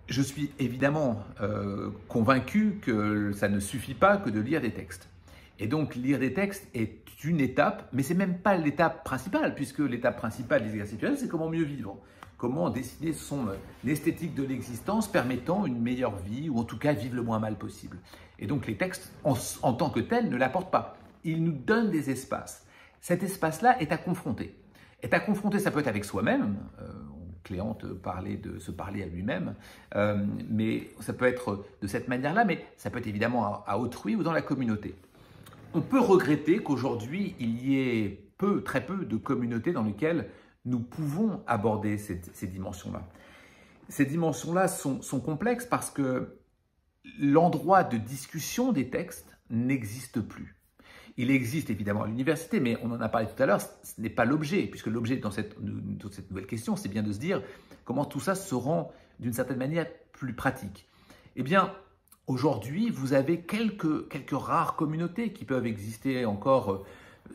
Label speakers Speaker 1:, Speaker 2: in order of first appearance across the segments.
Speaker 1: Je suis évidemment convaincu que ça ne suffit pas que de lire des textes. Et donc lire des textes est une étape, mais ce n'est même pas l'étape principale, puisque l'étape principale des exercices spirituels, c'est comment mieux vivre. Comment dessiner son esthétique de l'existence permettant une meilleure vie, ou en tout cas vivre le moins mal possible. Et donc les textes, en tant que tels, ne l'apportent pas. Ils nous donnent des espaces. Cet espace-là est à confronter. Ça peut être avec soi-même. Cléante parlait de se parler à lui-même, mais ça peut être de cette manière-là, mais ça peut être évidemment à autrui ou dans la communauté. On peut regretter qu'aujourd'hui, il y ait très peu de communautés dans lesquelles nous pouvons aborder ces dimensions-là. Ces dimensions-là sont complexes parce que l'endroit de discussion des textes n'existe plus. Il existe évidemment à l'université, mais on en a parlé tout à l'heure, ce n'est pas l'objet, puisque l'objet dans cette nouvelle question, c'est bien de se dire comment tout ça se rend d'une certaine manière plus pratique. Eh bien, aujourd'hui, vous avez quelques rares communautés qui peuvent exister encore,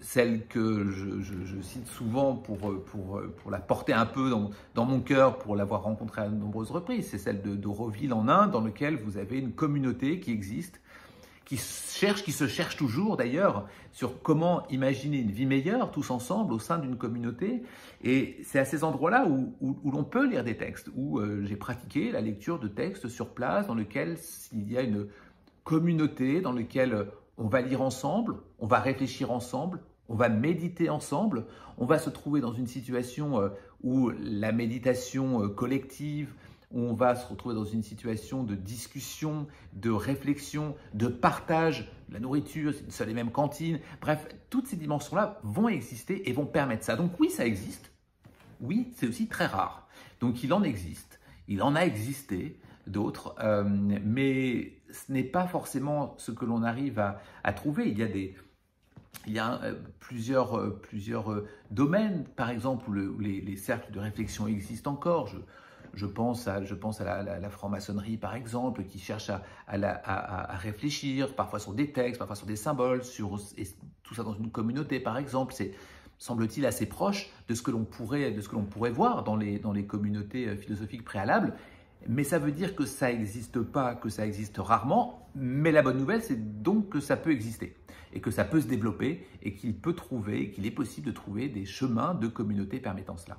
Speaker 1: celle que je cite souvent pour la porter un peu dans mon cœur, pour l'avoir rencontrée à de nombreuses reprises. C'est celle d'Auroville en Inde, dans laquelle vous avez une communauté qui existe, qui se cherche toujours d'ailleurs sur comment imaginer une vie meilleure tous ensemble au sein d'une communauté. Et c'est à ces endroits-là où l'on peut lire des textes, où j'ai pratiqué la lecture de textes sur place, dans lequel il y a une communauté, dans lequel on va lire ensemble, on va réfléchir ensemble, on va méditer ensemble, on va se trouver dans une situation où la méditation collective, où on va se retrouver dans une situation de discussion, de réflexion, de partage, de la nourriture, c'est une seule et même cantine. Bref, toutes ces dimensions-là vont exister et vont permettre ça. Donc oui, ça existe. Oui, c'est aussi très rare. Donc il en existe. Il en a existé d'autres, mais ce n'est pas forcément ce que l'on arrive à trouver. Il y a plusieurs domaines, par exemple, où les cercles de réflexion existent encore. Je pense à la franc-maçonnerie, par exemple, qui cherche à réfléchir, parfois sur des textes, parfois sur des symboles, et tout ça dans une communauté, par exemple. C'est, semble-t-il, assez proche de ce que l'on pourrait voir dans les communautés philosophiques préalables. Mais ça veut dire que ça n'existe pas, que ça existe rarement. Mais la bonne nouvelle, c'est donc que ça peut exister et que ça peut se développer et qu'il est possible de trouver des chemins de communauté permettant cela.